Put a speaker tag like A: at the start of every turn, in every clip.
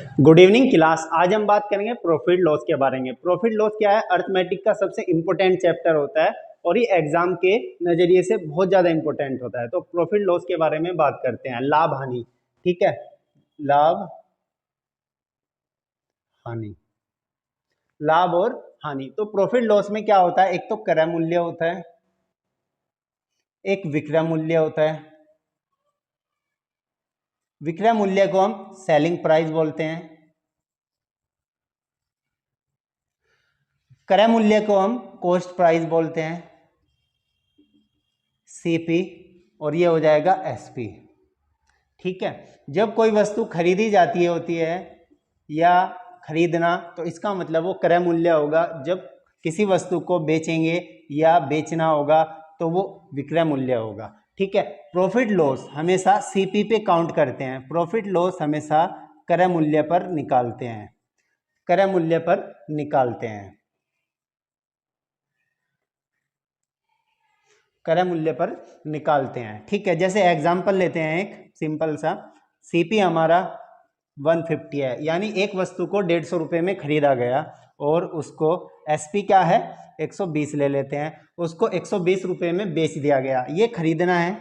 A: Good evening class. आज हम बात करेंगे प्रॉफिट लॉस के बारे में। प्रॉफिट लॉस क्या है? अर्थमेटिक का सबसे इंपॉर्टेंट चैप्टर होता है और ये एग्जाम के नजरिए से बहुत ज्यादा इंपॉर्टेंट होता है। तो प्रॉफिट लॉस के बारे में बात करते हैं। लाभ हानि, ठीक है, लाभ हानि, लाभ और हानि। तो प्रॉफिट लॉस में क्या होता है? एक तो क्रय मूल्य होता है, एक विक्रय मूल्य होता है। विक्रय मूल्य को हम सेलिंग प्राइस बोलते हैं, क्रय मूल्य को हम कॉस्ट प्राइस बोलते हैं, सीपी, और ये हो जाएगा एसपी। ठीक है, जब कोई वस्तु खरीदी जाती होती है या खरीदना, तो इसका मतलब वो क्रय मूल्य होगा। जब किसी वस्तु को बेचेंगे या बेचना होगा तो वो विक्रय मूल्य होगा। ठीक है, प्रॉफिट लॉस हमेशा सीपी पे काउंट करते हैं। प्रॉफिट लॉस हमेशा क्रय मूल्य पर निकालते हैं, क्रय मूल्य पर निकालते हैं, क्रय मूल्य पर निकालते हैं। ठीक है, जैसे एग्जांपल लेते हैं एक सिंपल सा। सीपी हमारा 150 है, यानी एक वस्तु को 150 रुपये में खरीदा गया और उसको एसपी क्या है 120 ले लेते हैं, उसको 120 रुपये में बेच दिया गया। ये खरीदना है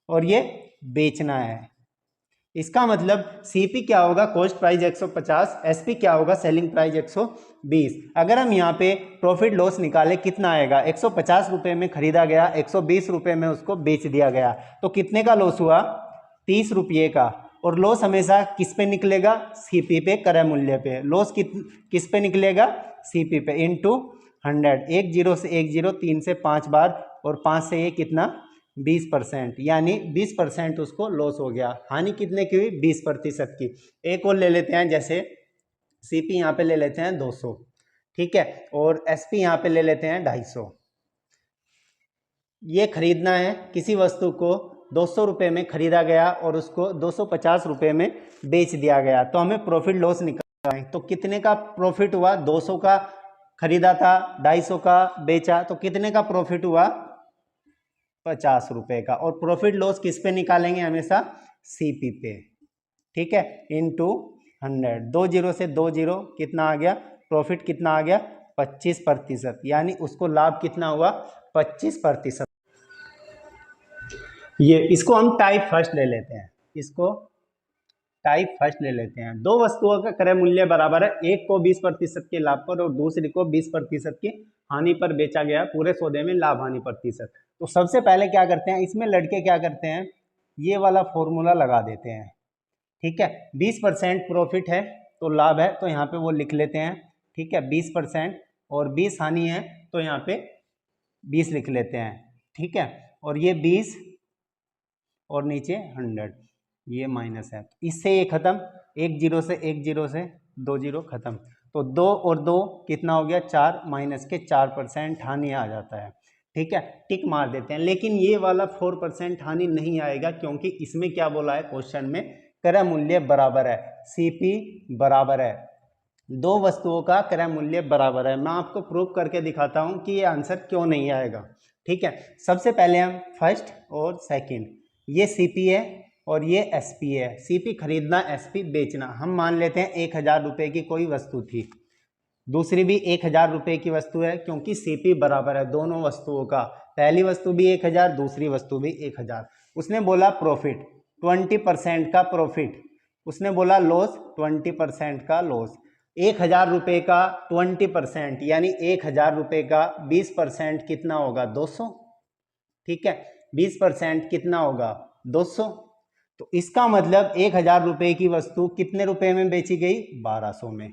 A: और ये बेचना है। इसका मतलब सीपी क्या होगा? कॉस्ट प्राइस 150, एसपी क्या होगा? Selling price 120। अगर हम यहाँ पे प्रॉफिट लॉस निकालें, कितना आएगा? 150 रुपये में खरीदा गया, 120 रुपये में उसको बेच दिया गया, तो कितने का लॉस हुआ? 30 रुपये का। और लॉस हमेशा किस पे निकलेगा? सीपी पे, क्रय मूल्य पे। लॉस किस पे निकलेगा? सीपी पे, इंटू 100। एक जीरो से एक जीरो, 3 से 5 बार, और 5 से ये कितना? 20%, यानी 20% उसको लॉस हो गया। हानि कितने की हुई? 20% की। एक और ले लेते हैं, जैसे सीपी यहाँ पे ले लेते हैं 200, ठीक है, और एसपी यहाँ पे ले लेते हैं 250। ये खरीदना है, किसी वस्तु को 200 रुपये में खरीदा गया और उसको 250 रुपये में बेच दिया गया, तो हमें प्रॉफिट लॉस निकालना है। तो कितने का प्रॉफिट हुआ? 200 का खरीदा था, 250 का बेचा, तो कितने का प्रॉफिट हुआ? 50 रुपये का। और प्रॉफिट लॉस किस पे निकालेंगे? हमेशा सीपी पे। ठीक है, इनटू 100। 2 जीरो से 2 जीरो, कितना आ गया? प्रॉफिट कितना आ गया? 25%, यानी उसको लाभ कितना हुआ? 25%। ये इसको हम टाइप फर्स्ट ले लेते हैं, इसको टाइप फर्स्ट ले लेते हैं। दो वस्तुओं का क्रय मूल्य बराबर है, एक को 20% के लाभ पर और दूसरी को 20% की हानि पर बेचा गया, पूरे सौदे में लाभ हानि प्रतिशत। तो सबसे पहले क्या करते हैं, इसमें लड़के क्या करते हैं, ये वाला फॉर्मूला लगा देते हैं। ठीक है, 20% प्रॉफिट है तो लाभ है, तो यहाँ पे वो लिख लेते हैं। ठीक है, 20% और 20 हानि है, तो यहाँ पे 20 लिख लेते हैं। ठीक है, और ये 20 और नीचे 100, ये माइनस है, इससे ये खत्म। एक जीरो से 2 जीरो खत्म, तो 2 और 2 कितना हो गया? 4, माइनस के 4% हानि आ जाता है। ठीक है, टिक मार देते हैं। लेकिन ये वाला 4% हानि नहीं आएगा, क्योंकि इसमें क्या बोला है क्वेश्चन में? क्रय मूल्य बराबर है, सीपी बराबर है, दो वस्तुओं का क्रय मूल्य बराबर है। मैं आपको प्रूव करके दिखाता हूं कि ये आंसर क्यों नहीं आएगा। ठीक है, सबसे पहले हम फर्स्ट और सेकंड, ये सीपी है और ये एसपी है। सीपी खरीदना, एसपी बेचना। हम मान लेते हैं 1000 रुपये की कोई वस्तु थी, दूसरी भी 1000 रुपये की वस्तु है, क्योंकि सीपी बराबर है दोनों वस्तुओं का। पहली वस्तु भी 1000, दूसरी वस्तु भी 1000। उसने बोला प्रॉफिट 20% का प्रॉफिट, उसने बोला लॉस 20% का लॉस। 1000 रुपये का 20%, यानी 1000 रुपये का 20% कितना होगा? 200। ठीक है, 20% कितना होगा? 200। तो इसका मतलब 1000 रुपये की वस्तु कितने रुपए में बेची गई? 1200 में।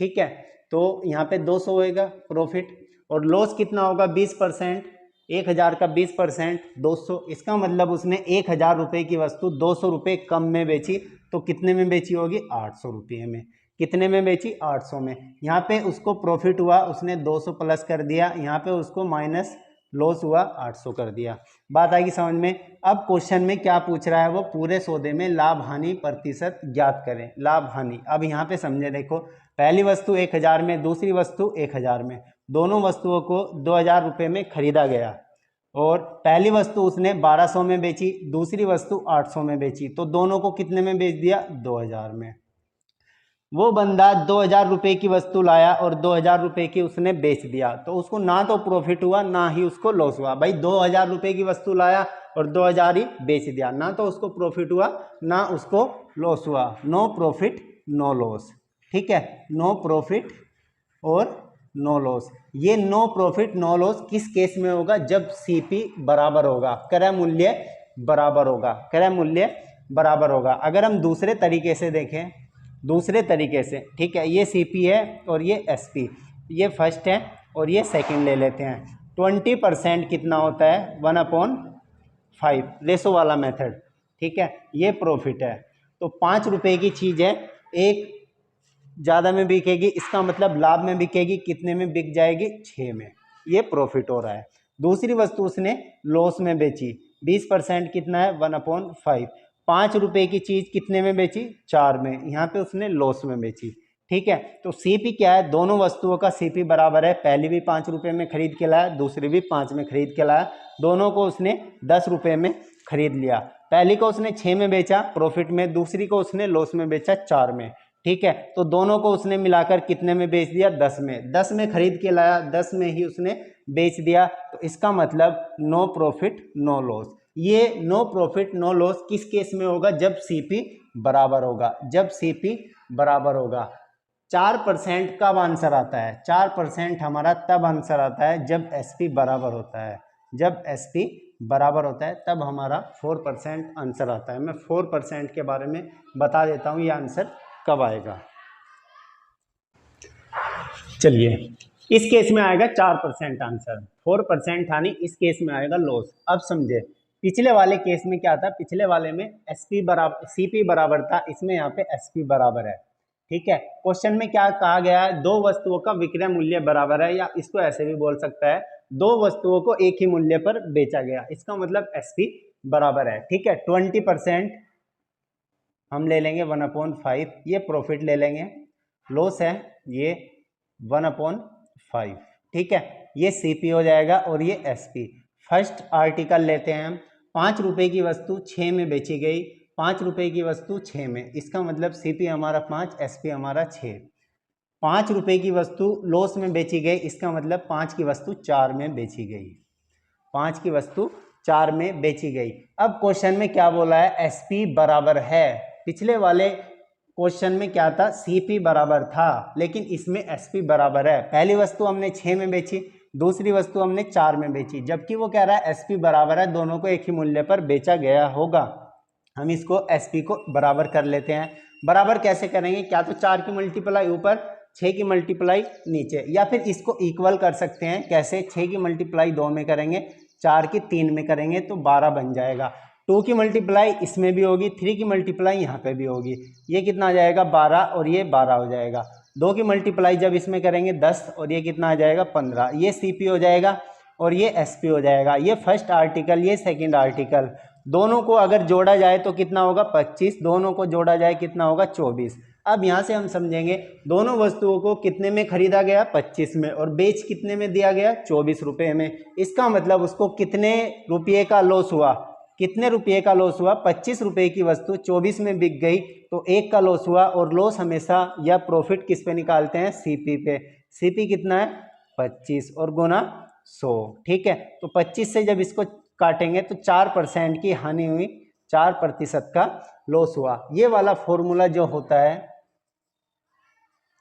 A: ठीक है, तो यहाँ पे 200 होएगा प्रॉफिट, और लॉस कितना होगा? 20%। 1000 का 20% 200। इसका मतलब उसने 1000 रुपये की वस्तु 200 रुपये कम में बेची, तो कितने में बेची होगी? 800 रुपये में। कितने में बेची? 800 में। यहाँ पे उसको प्रॉफिट हुआ, उसने 200 प्लस कर दिया, यहाँ पे उसको माइनस लॉस हुआ, 800 कर दिया। बात आएगी समझ में? अब क्वेश्चन में क्या पूछ रहा है वो? पूरे सौदे में लाभ हानि प्रतिशत ज्ञात करें। लाभ हानि, अब यहाँ पे समझे, देखो पहली वस्तु 1000 में, दूसरी वस्तु 1000 में, दोनों वस्तुओं को 2000 रुपये में खरीदा गया। और पहली वस्तु उसने 1200 में बेची, दूसरी वस्तु 800 में बेची, तो दोनों को कितने में बेच दिया? 2000 में। वो बंदा 2000 रुपये की वस्तु लाया और 2000 रुपये की उसने बेच दिया, तो उसको ना तो प्रॉफिट हुआ ना ही उसको लॉस हुआ। भाई 2000 रुपये की वस्तु लाया और 2000 ही बेच दिया, ना तो उसको प्रॉफिट हुआ ना उसको लॉस हुआ। No profit no loss. ठीक है, नो प्रॉफिट और नो लॉस। ये नो प्रॉफिट नो लॉस किस केस में होगा? जब सीपी बराबर होगा, क्रय मूल्य बराबर होगा, क्रय मूल्य बराबर होगा। अगर हम दूसरे तरीके से देखें, दूसरे तरीके से, ठीक है, ये सीपी है और ये एसपी, ये फर्स्ट है और ये सेकंड ले लेते हैं। 20% कितना होता है? 1/5, रेशो वाला मेथड। ठीक है, ये प्रॉफिट है। तो 5 रुपये की चीज़ है, एक ज़्यादा में बिकेगी, इसका मतलब लाभ में बिकेगी, कितने में बिक जाएगी? 6 में। ये प्रॉफिट हो रहा है। दूसरी वस्तु उसने लॉस में बेची, 20% कितना है? 1/5। 5 रुपये की चीज़ कितने में बेची? 4 में, यहाँ पे उसने लॉस में बेची। ठीक है, तो सीपी क्या है? दोनों वस्तुओं का सीपी बराबर है। पहली भी 5 रुपये में खरीद के लाया, दूसरी भी 5 में खरीद के लाया, दोनों को उसने 10 रुपये में खरीद लिया। पहली को उसने 6 में बेचा प्रॉफिट में, दूसरी को उसने लॉस में बेचा 4 में। ठीक है, तो दोनों को उसने मिलाकर कितने में बेच दिया? 10 में। 10 में खरीद के लाया, 10 में ही उसने बेच दिया, तो इसका मतलब नो प्रॉफिट नो लॉस। ये नो प्रॉफिट नो लॉस किस केस में होगा? जब सीपी बराबर होगा, जब सीपी बराबर होगा। 4% कब आंसर आता है? 4% हमारा तब आंसर आता है जब एसपी बराबर होता है। जब एसपी बराबर होता है तब हमारा 4% आंसर आता है। मैं 4% के बारे में बता देता हूँ, ये आंसर कब आएगा। चलिए, इस केस में आएगा 4% आंसर, 4% हानि इस केस में आएगा लॉस। अब समझे, पिछले वाले केस में क्या था? पिछले वाले में एसपी बराबर सीपी बराबर था, इसमें यहाँ पे एसपी बराबर है। ठीक है, क्वेश्चन में क्या कहा गया है? दो वस्तुओं का विक्रय मूल्य बराबर है, या इसको ऐसे भी बोल सकता है, दो वस्तुओं को एक ही मूल्य पर बेचा गया, इसका मतलब एसपी बराबर है। ठीक है, 20% हम ले लेंगे 1/5, ये प्रॉफिट ले लेंगे, लॉस है ये 1/5। ठीक है, ये सीपी हो जाएगा और ये एसपी। फर्स्ट आर्टिकल लेते हैं हम, 5 रुपये की वस्तु 6 में बेची गई, 5 रुपये की वस्तु 6 में, इसका मतलब सीपी हमारा 5, एसपी हमारा 6। 5 रुपये की वस्तु लॉस में बेची गई, इसका मतलब 5 की वस्तु 4 में बेची गई, 5 की वस्तु 4 में बेची गई। अब क्वेश्चन में क्या बोला है? एसपी बराबर है। पिछले वाले क्वेश्चन में क्या था? सीपी बराबर था, लेकिन इसमें एसपी बराबर है। पहली वस्तु हमने 6 में बेची, दूसरी वस्तु हमने 4 में बेची, जबकि वो कह रहा है एसपी बराबर है, दोनों को एक ही मूल्य पर बेचा गया होगा। हम इसको एसपी को बराबर कर लेते हैं। बराबर कैसे करेंगे? क्या तो 4 की मल्टीप्लाई ऊपर, 6 की मल्टीप्लाई नीचे, या फिर इसको इक्वल कर सकते हैं। कैसे? 6 की मल्टीप्लाई 2 में करेंगे, 4 की 3 में करेंगे तो 12 बन जाएगा। 2 की मल्टीप्लाई इसमें भी होगी, 3 की मल्टीप्लाई यहाँ पे भी होगी, ये कितना आ जाएगा? 12, और ये 12 हो जाएगा। 2 की मल्टीप्लाई जब इसमें करेंगे 10, और ये कितना आ जाएगा? 15। ये सीपी हो जाएगा और ये एसपी हो जाएगा। ये फर्स्ट आर्टिकल, ये सेकंड आर्टिकल, दोनों को अगर जोड़ा जाए तो कितना होगा? 25। दोनों को जोड़ा जाए कितना होगा? 24। अब यहाँ से हम समझेंगे दोनों वस्तुओं को कितने में खरीदा गया? 25 में, और बेच कितने में दिया गया? 24 रुपये में। इसका मतलब उसको कितने रुपये का लॉस हुआ? कितने रुपये का लॉस हुआ? 25 रुपये की वस्तु 24 में बिक गई तो 1 का लॉस हुआ। और लॉस हमेशा या प्रॉफिट किस पे निकालते हैं? सीपी पे। सीपी कितना है? 25 और गुना 100। ठीक है, तो 25 से जब इसको काटेंगे तो 4% की हानि हुई, 4% का लॉस हुआ। ये वाला फॉर्मूला जो होता है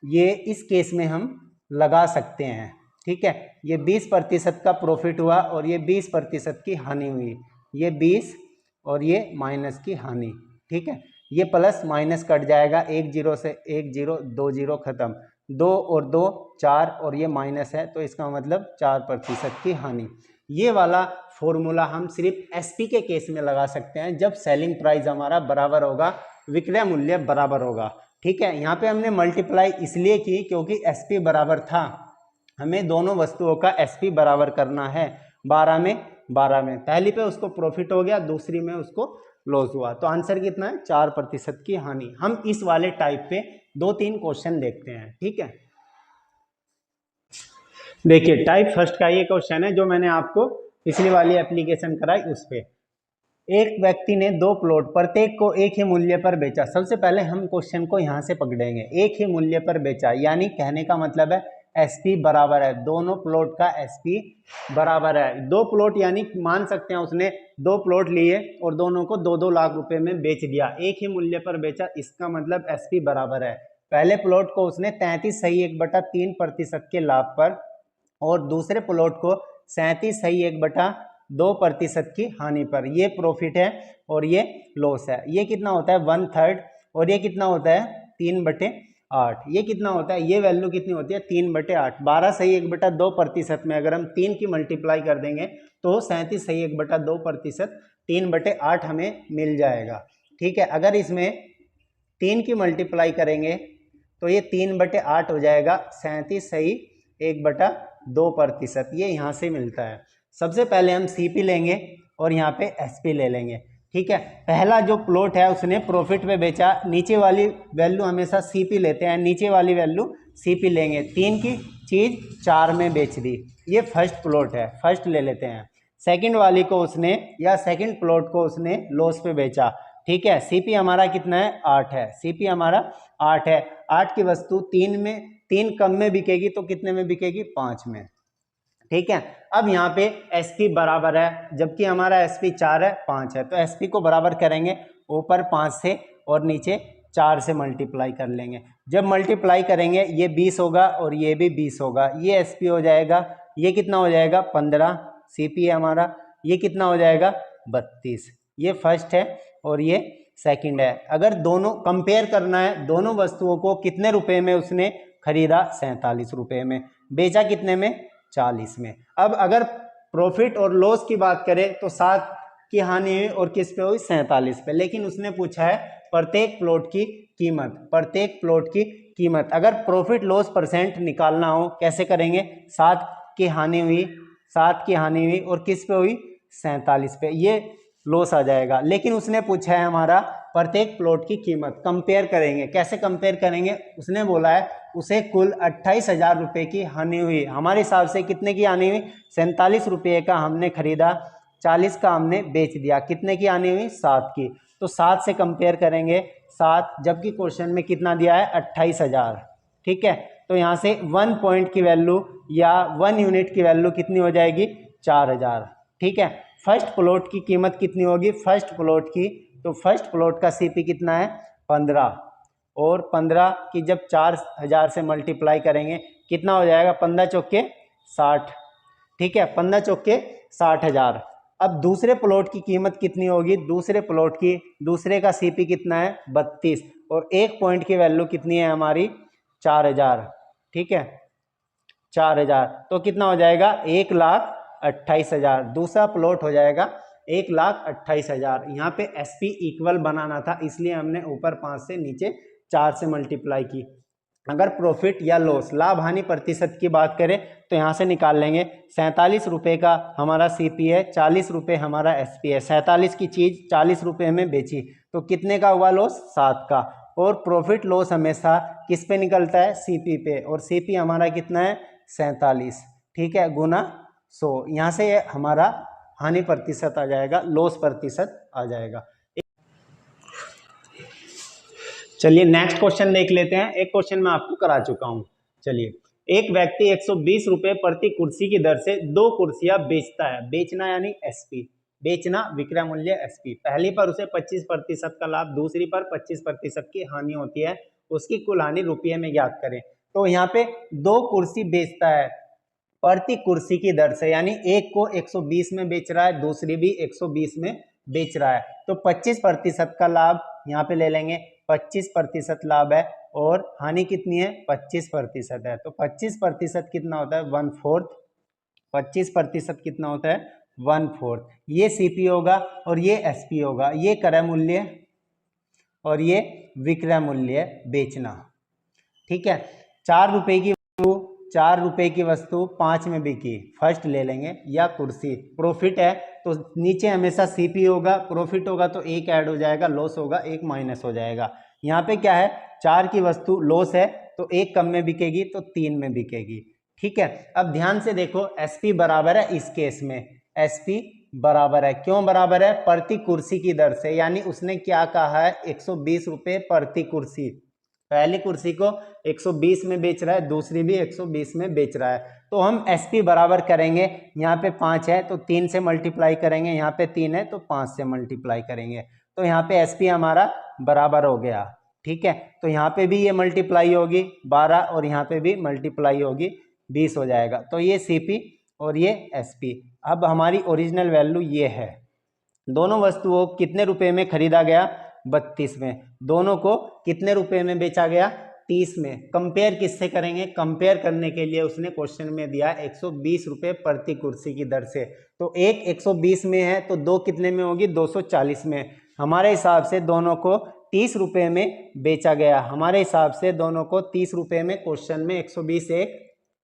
A: ये इस केस में हम लगा सकते हैं। ठीक है, ये 20% का प्रॉफिट हुआ और ये 20% की हानि हुई, ये 20 और ये माइनस की हानि। ठीक है, ये प्लस माइनस कट जाएगा, 1 0 से 1 0, 2 0 खत्म, 2 और 2 4, और ये माइनस है तो इसका मतलब 4% की हानि। ये वाला फॉर्मूला हम सिर्फ एसपी के केस में लगा सकते हैं, जब सेलिंग प्राइस हमारा बराबर होगा, विक्रय मूल्य बराबर होगा। ठीक है, यहाँ पे हमने मल्टीप्लाई इसलिए की क्योंकि एसपी बराबर था, हमें दोनों वस्तुओं का एसपी बराबर करना है। 12 में 12 में, पहली पे उसको प्रॉफिट हो गया, दूसरी में उसको लॉस हुआ, तो आंसर कितना है? 4% की हानि। हम इस वाले टाइप पे 2-3 क्वेश्चन देखते हैं। ठीक है, देखिए टाइप फर्स्ट का ये क्वेश्चन है जो मैंने आपको पिछली वाली एप्लीकेशन कराई उस पे। एक व्यक्ति ने 2 प्लॉट प्रत्येक को एक ही मूल्य पर बेचा। सबसे पहले हम क्वेश्चन को यहाँ से पकड़ेंगे, एक ही मूल्य पर बेचा, यानी कहने का मतलब है एसपी बराबर है, दोनों प्लॉट का एसपी बराबर है। 2 प्लॉट यानी मान सकते हैं उसने 2 प्लॉट लिए और दोनों को 2-2 लाख रुपए में बेच दिया, एक ही मूल्य पर बेचा, इसका मतलब एसपी बराबर है। पहले प्लॉट को उसने 33.3% के लाभ पर और दूसरे प्लॉट को 37.1/2% की हानि पर। ये प्रॉफिट है और ये लॉस है। ये कितना होता है 1/3 और ये कितना होता है 3/8। ये कितना होता है, ये वैल्यू कितनी होती है 3/8। 12.1/2% में अगर हम 3 की मल्टीप्लाई कर देंगे तो 37.1/2%, 3/8 हमें मिल जाएगा। ठीक है, अगर इसमें 3 की मल्टीप्लाई करेंगे तो ये 3/8 हो जाएगा, 37.1/2%। ये यहाँ से मिलता है। सबसे पहले हम सीपी लेंगे और यहाँ पे एसपी ले लेंगे। ठीक है, पहला जो प्लॉट है उसने प्रॉफिट पे बेचा, नीचे वाली वैल्यू हमेशा सीपी लेते हैं, नीचे वाली वैल्यू सीपी लेंगे। 3 की चीज 4 में बेच दी, ये फर्स्ट प्लॉट है, फर्स्ट ले लेते हैं। सेकंड वाली को उसने या सेकंड प्लॉट को उसने लॉस पे बेचा। ठीक है, सीपी हमारा कितना है 8 है, सीपी हमारा 8 है। 8 की वस्तु 3 कम में बिकेगी तो कितने में बिकेगी 5 में। ठीक है, अब यहाँ पे एसपी बराबर है, जबकि हमारा एसपी 4 है 5 है, तो एसपी को बराबर करेंगे ऊपर 5 से और नीचे 4 से मल्टीप्लाई कर लेंगे। जब मल्टीप्लाई करेंगे ये 20 होगा और ये भी 20 होगा, ये एसपी हो जाएगा। ये कितना हो जाएगा 15 सीपी है हमारा। ये कितना हो जाएगा 32। ये फर्स्ट है और ये सेकंड है। अगर दोनों कंपेयर करना है, दोनों वस्तुओं को कितने रुपए में उसने खरीदा 47 रुपए में, बेचा कितने में 40 में। अब अगर प्रॉफिट और लॉस की बात करें तो 7 की हानि हुई और किस पे हुई 47 पे, लेकिन उसने पूछा है प्रत्येक प्लॉट की कीमत, प्रत्येक प्लॉट की कीमत। अगर प्रॉफिट लॉस परसेंट निकालना हो कैसे करेंगे, 7 की हानि हुई, 7 की हानि हुई और किस पे हुई 47 पे, ये लॉस आ जाएगा। लेकिन उसने पूछा है हमारा प्रत्येक प्लॉट की कीमत, कंपेयर करेंगे। कैसे कंपेयर करेंगे, उसने बोला है उसे कुल 28,000 रुपये की हानि हुई। हमारे हिसाब से कितने की हानि हुई 47 रुपये का हमने खरीदा, 40 का हमने बेच दिया, कितने की हानि हुई 7 की। तो 7 से कंपेयर करेंगे 7, जबकि क्वेश्चन में कितना दिया है 28,000। ठीक है, तो यहाँ से 1 पॉइंट की वैल्यू या 1 यूनिट की वैल्यू कितनी हो जाएगी 4000। ठीक है, फर्स्ट प्लॉट की कीमत कितनी होगी, फर्स्ट प्लॉट की, तो फर्स्ट प्लॉट का सीपी कितना है 15 और 15 की जब 4000 से मल्टीप्लाई करेंगे कितना हो जाएगा 15 चौके 60। ठीक है, 15 चौके 60,000। अब दूसरे प्लॉट की कीमत कितनी होगी, दूसरे प्लॉट की, दूसरे का सीपी कितना है 32 और 1 पॉइंट की वैल्यू कितनी है हमारी 4000। ठीक है, 4000, तो कितना हो जाएगा 1,28,000। दूसरा प्लॉट हो जाएगा 1,28,000। यहाँ पे एसपी इक्वल बनाना था, इसलिए हमने ऊपर 5 से नीचे 4 से मल्टीप्लाई की। अगर प्रॉफिट या लॉस लाभ हानि प्रतिशत की बात करें तो यहाँ से निकाल लेंगे। 47 रुपये का हमारा सीपी है, 40 रुपये हमारा एसपी है। 47 की चीज़ 40 रुपये में बेची तो कितने का हुआ लॉस 7 का। और प्रॉफिट लॉस हमेशा किस पे निकलता है सीपी पे, और सीपी हमारा कितना है 47। ठीक है, गुना 100। यहाँ से हमारा हानि प्रतिशत आ जाएगा, लॉस प्रतिशत आ जाएगा। चलिए नेक्स्ट क्वेश्चन देख लेते हैं। एक क्वेश्चन मैं आपको करा चुका हूं। चलिए, एक व्यक्ति 120 रुपये प्रति कुर्सी की दर से 2 कुर्सियां बेचता है। बेचना यानी एसपी, बेचना विक्रय मूल्य एसपी। पहली पर उसे 25% का लाभ, दूसरी पर 25% की हानि होती है। उसकी कुल हानि रुपये में ज्ञात करें। तो यहाँ पे 2 कुर्सी बेचता है प्रति कुर्सी की दर से, यानी एक को 120 में बेच रहा है, दूसरी भी 120 में बेच रहा है। तो 25% का लाभ यहाँ पे ले लेंगे, 25% लाभ है और हानि कितनी है 25% है। तो 25% कितना होता है 1/4। 25% कितना होता है 1/4। ये सीपी होगा और ये एसपी होगा। ये क्रय मूल्य और ये विक्रय मूल्य बेचना। ठीक है, 4 रुपए की 4 रुपए की वस्तु 5 में बिकी, फर्स्ट ले लेंगे। या कुर्सी प्रॉफिट है तो नीचे हमेशा सीपी होगा, प्रॉफिट होगा तो 1 ऐड हो जाएगा, लॉस होगा 1 माइनस हो जाएगा। यहाँ पे क्या है 4 की वस्तु लॉस है तो 1 कम में बिकेगी तो 3 में बिकेगी। ठीक है, अब ध्यान से देखो एसपी बराबर है इस केस में, SP बराबर है, क्यों बराबर है? प्रति कुर्सी की दर से, यानी उसने क्या कहा है 120 रुपये प्रति कुर्सी। पहली कुर्सी को 120 में बेच रहा है, दूसरी भी 120 में बेच रहा है। तो हम SP बराबर करेंगे, यहाँ पे 5 है तो 3 से मल्टीप्लाई करेंगे, यहाँ पे 3 है तो 5 से मल्टीप्लाई करेंगे, तो यहाँ पे SP हमारा बराबर हो गया। ठीक है, तो यहाँ पे भी ये मल्टीप्लाई होगी 12 और यहाँ पे भी मल्टीप्लाई होगी 20 हो जाएगा। तो ये CP और ये SP। अब हमारी ओरिजिनल वैल्यू ये है। दोनों वस्तुओं कितने रुपए में खरीदा गया? 32 में। दोनों को कितने रुपए में बेचा गया? 30 में। कंपेयर किससे करेंगे? कंपेयर करने के लिए उसने क्वेश्चन में दिया 120 रुपये प्रति कुर्सी की दर से। तो एक 120 में है तो दो कितने में होगी? 240 में। हमारे हिसाब से दोनों को 30 रुपये में बेचा गया। हमारे हिसाब से दोनों को 30 रुपये में, क्वेश्चन में 120 एक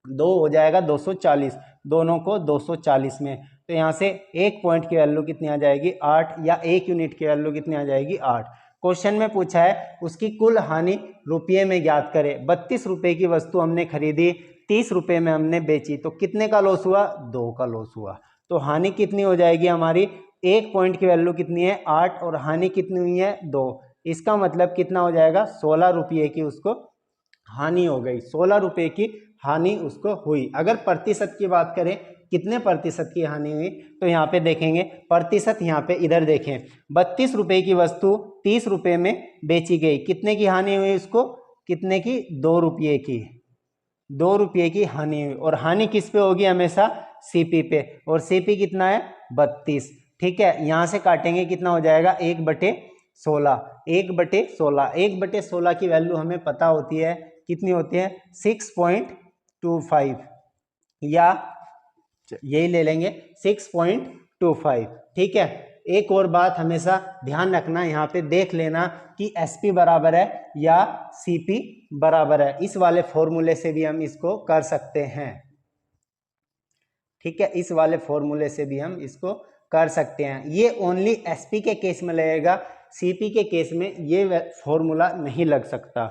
A: 2 हो जाएगा 240, दोनों को 240 में। तो यहाँ से एक पॉइंट की वैल्यू कितनी आ जाएगी? 8, या एक यूनिट की वैल्यू कितनी आ जाएगी? 8। क्वेश्चन में पूछा है उसकी कुल हानि रुपये में ज्ञात करें। 32 रुपये की वस्तु हमने खरीदी, 30 रुपये में हमने बेची, तो कितने का लॉस हुआ? 2 का लॉस हुआ। तो हानि कितनी हो जाएगी हमारी? एक पॉइंट की वैल्यू कितनी है? 8, और हानि कितनी हुई है? 2। इसका मतलब कितना हो जाएगा? 16 रुपये की उसको हानि हो गई। 16 रुपये की हानि उसको हुई। अगर प्रतिशत की बात करें, कितने प्रतिशत की हानि हुई, तो यहाँ पे देखेंगे प्रतिशत, यहाँ पे इधर देखें, 32 रुपये की वस्तु 30 रुपये में बेची गई, कितने की हानि हुई उसको? कितने की? 2 रुपये की। 2 रुपये की हानि हुई। और हानि किस पे होगी? हमेशा CP पे, और CP कितना है? 32। ठीक है, यहाँ से काटेंगे कितना हो जाएगा? 1/16। 1/16। 1/16 की वैल्यू हमें पता होती है, कितनी होती है? 6.25, या यही ले लेंगे 6.25। ठीक है, एक और बात हमेशा ध्यान रखना, यहाँ पे देख लेना कि SP बराबर है या CP बराबर है। इस वाले फॉर्मूले से भी हम इसको कर सकते हैं। ठीक है, इस वाले फॉर्मूले से भी हम इसको कर सकते हैं। ये ओनली SP के केस में लगेगा, CP के केस में ये फॉर्मूला नहीं लग सकता।